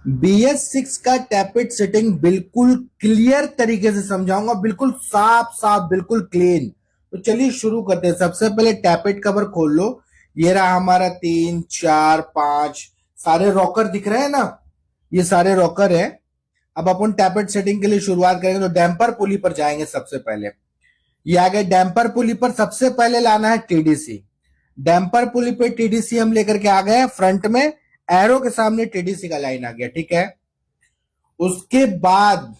BS6 का tappet setting बिल्कुल clear तरीके से समझाऊंगा, बिल्कुल साफ साफ, बिल्कुल क्लीन। तो चलिए शुरू करते हैं। सबसे पहले टैपेट कवर खोल लो। ये रहा हमारा 3 4 5 सारे रॉकर दिख रहे हैं ना, ये सारे रॉकर है। अब अपन टैपेट सेटिंग के लिए शुरुआत करेंगे तो डैम्पर पुली पर जाएंगे। सबसे पहले ये आ गए डैम्पर पुली पर। सबसे पहले लाना है टीडीसी। डैम्पर पुली पे टीडीसी हम लेकर के आ गए। फ्रंट में एरो के सामने टीडीसी का लाइन आ गया, ठीक है। उसके बाद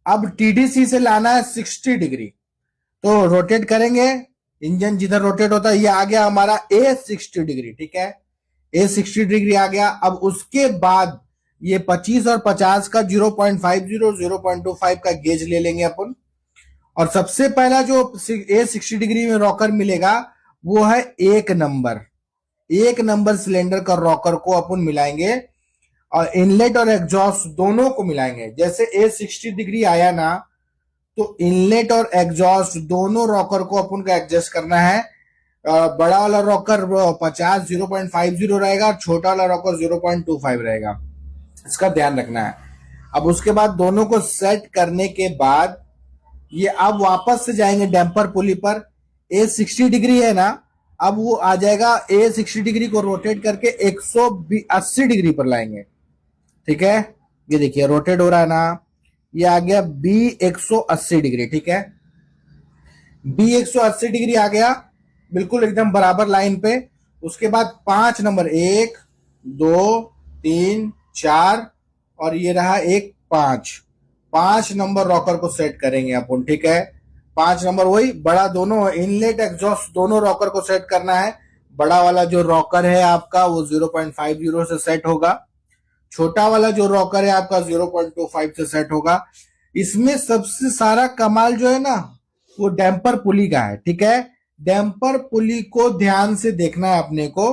अब टीडीसी से लाना है 60 डिग्री। तो रोटेट करेंगे, इंजन जिधर रोटेट होता है ये आ गया हमारा A60 डिग्री, ठीक है। A60 डिग्री आ गया। अब उसके बाद ये 25 और 50 का 0.50 0.25 का गेज ले लेंगे अपन। और सबसे पहला जो A60 डिग्री में रॉकर मिलेगा वो है 1 नंबर। 1 नंबर सिलेंडर का रॉकर को अपन मिलाएंगे और इनलेट और एग्जॉस्ट दोनों को मिलाएंगे। जैसे A60 डिग्री आया ना, तो इनलेट और एग्जॉस्ट दोनों रॉकर को अपन को एडजस्ट करना है। बड़ा वाला रॉकर 50 0.50 रहेगा और छोटा वाला रॉकर 0.25 रहेगा, इसका ध्यान रखना है। अब उसके बाद दोनों को सेट करने के बाद ये अब वापस से जाएंगे डैम्पर पुली पर। A60 डिग्री है ना, अब वो आ जाएगा A60 डिग्री को रोटेट करके 180 डिग्री पर लाएंगे, ठीक है। ये देखिए रोटेट हो रहा है ना, ये आ गया B180 डिग्री, ठीक है। B180 डिग्री आ गया, बिल्कुल एकदम बराबर लाइन पे। उसके बाद 5 नंबर 1 2 3 4 और ये रहा एक 5 नंबर रॉकर को सेट करेंगे अपन, ठीक है। 5 नंबर वही बड़ा दोनों इनलेट एग्जॉस्ट दोनों रॉकर को सेट करना है। बड़ा वाला जो रॉकर है आपका वो 0.50 से सेट होगा, छोटा वाला जो रॉकर है आपका 0.25 से सेट होगा। इसमें सबसे सारा कमाल जो है ना वो डैम्पर पुली का है, ठीक है। डैम्पर पुली को ध्यान से देखना है अपने को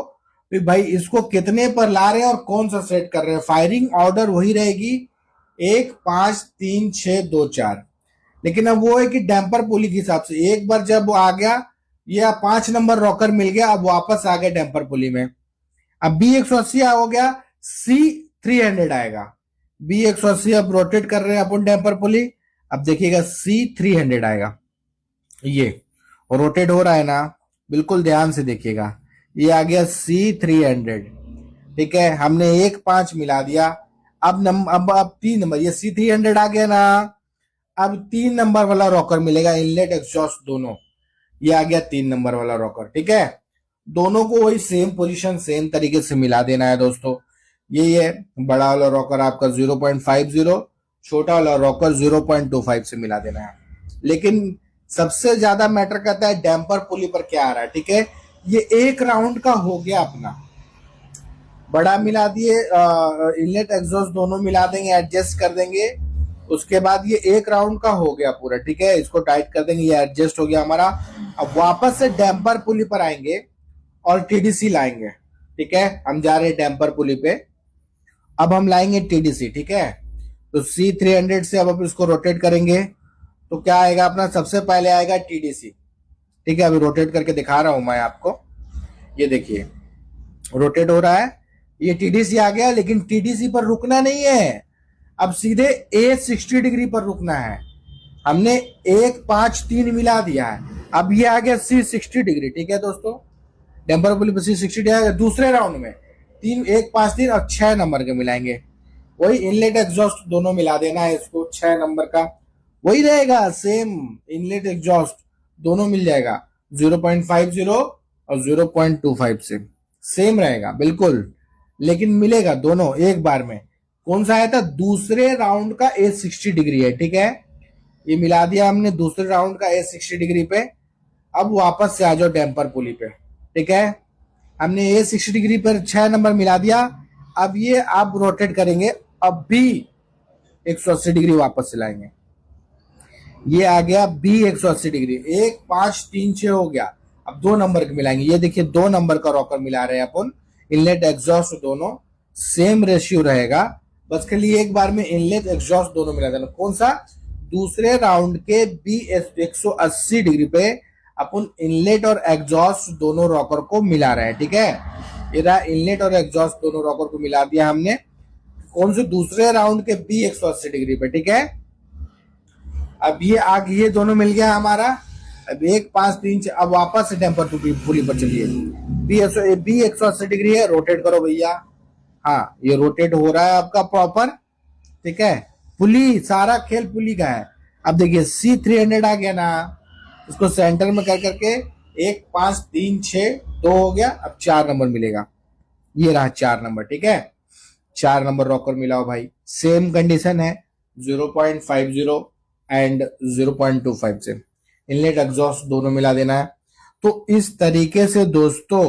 कि भाई इसको कितने पर ला रहे हैं और कौन सा सेट कर रहे हैं। फायरिंग ऑर्डर वही रहेगी 1 5 3 6 2 4, लेकिन अब वो है कि डैम्पर पुली के हिसाब से एक बार जब वो आ गया या 5 नंबर रॉकर मिल गया, अब वापस आ गया डैम्पर पुली में। अब B180 हो गया, C300 आएगा। B180 अब रोटेट कर रहे हैं अपन डैम्पर पुली। अब देखिएगा C300 आएगा, ये रोटेट हो रहा है ना, बिल्कुल ध्यान से देखिएगा। ये आ गया C300, ठीक है। हमने 1 5 मिला दिया। अब 3 नंबर ये C300 आ गया ना। अब 3 नंबर वाला रॉकर मिलेगा, इनलेट एग्जॉस्ट दोनों। ये आ गया 3 नंबर वाला रॉकर, ठीक है। दोनों को वही सेम पोजीशन सेम तरीके से मिला देना है दोस्तों। ये बड़ा वाला रॉकर आपका 0.50, छोटा वाला रॉकर 0.25 से मिला देना है। लेकिन सबसे ज्यादा मैटर करता है डैम्पर पुली पर क्या आ रहा है, ठीक है। ये एक राउंड का हो गया अपना, बड़ा मिला दिए, इनलेट एग्जॉस्ट दोनों मिला देंगे, एडजस्ट कर देंगे। उसके बाद ये एक राउंड का हो गया पूरा, ठीक है। इसको टाइट कर देंगे, ये एडजस्ट हो गया हमारा। अब वापस से डैम्पर पुली पर आएंगे और टीडीसी लाएंगे, ठीक है। हम जा रहे हैं डैम्पर पुली पे, अब हम लाएंगे टीडीसी, ठीक है। तो C300 से अब इसको रोटेट करेंगे तो क्या आएगा अपना, सबसे पहले आएगा टीडीसी, ठीक है। अभी रोटेट करके दिखा रहा हूं मैं आपको, ये देखिए रोटेट हो रहा है, ये टीडीसी आ गया। लेकिन टीडीसी पर रुकना नहीं है, अब सीधे A60 डिग्री पर रुकना है। हमने 1 5 3 मिला दिया है, अब ये आ गया C60 डिग्री, ठीक है दोस्तों। डैम्पर पुली पर C60 आएगा। दूसरे राउंड में 1 5 3 और 6 नंबर के मिलाएंगे। वही इनलेट एग्जॉस्ट दोनों मिला देना है इसको, 6 नंबर का वही रहेगा सेम। इनलेट एग्जॉस्ट दोनों मिल जाएगा 0.50 और 0.25 से सेम रहेगा बिल्कुल, लेकिन मिलेगा दोनों एक बार में। कौन सा आया था, दूसरे राउंड का A60 डिग्री है, ठीक है। ये मिला दिया हमने दूसरे राउंड का A60 डिग्री पे। अब वापस से आ जाओ डैम्पर पुली पे, ठीक है। हमने A60 डिग्री पर 6 नंबर मिला दिया। अब ये आप रोटेट करेंगे, अब भी 180 डिग्री वापस से लाएंगे। ये आ गया B180 डिग्री, 1 5 3 6 हो गया। अब 2 नंबर के मिलाएंगे, ये देखिए 2 नंबर का रॉकर मिला रहे हैं अपन। इनलेट एग्जॉस्ट दोनों सेम रेशियो रहेगा, बस के लिए एक बार में इनलेट एग्जॉस्ट दोनों मिला देना। कौन सा, दूसरे राउंड के B180 डिग्री पे अपन इनलेट और एग्जॉस्ट दोनों रॉकर को मिला रहे हैं, ठीक है। ये रहा इनलेट और एग्जॉस्ट दोनों रॉकर को मिला दिया हमने। कौन से दूसरे राउंड के बी 180 डिग्री पे, ठीक है। अब ये आगे ये दोनों मिल गया हमारा। अब 1 5 3 अब वापस से टेम्पर पुली पर चलिए। बी 180 डिग्री है, रोटेट करो भैया। हाँ, ये रोटेट हो रहा है आपका प्रॉपर, ठीक है। पुली, सारा खेल पुली का है। अब देखिए C300 आ गया ना, इसको सेंटर में कर करके 1 5 3 6 2 हो गया। अब 4 नंबर मिलेगा, ये रहा 4 नंबर, ठीक है। 4 नंबर रॉकर मिलाओ भाई। सेम कंडीशन है 0.50 एंड 0.25 से इनलेट एग्जॉस्ट दोनों मिला देना है। तो इस तरीके से दोस्तों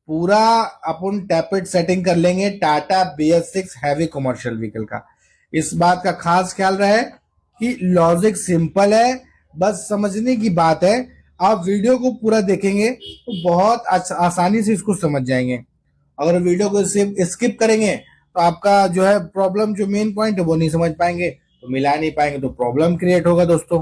पूरा अपन टैपेट सेटिंग कर लेंगे Tata BS6 heavy commercial vehicle का। इस बात का खास ख्याल रहे कि लॉजिक सिंपल है, बस समझने की बात है। आप वीडियो को पूरा देखेंगे तो बहुत आसानी से इसको समझ जाएंगे। अगर वीडियो को स्किप करेंगे तो आपका जो है प्रॉब्लम, जो मेन पॉइंट है वो नहीं समझ पाएंगे, तो मिला नहीं पाएंगे, तो प्रॉब्लम क्रिएट होगा दोस्तों।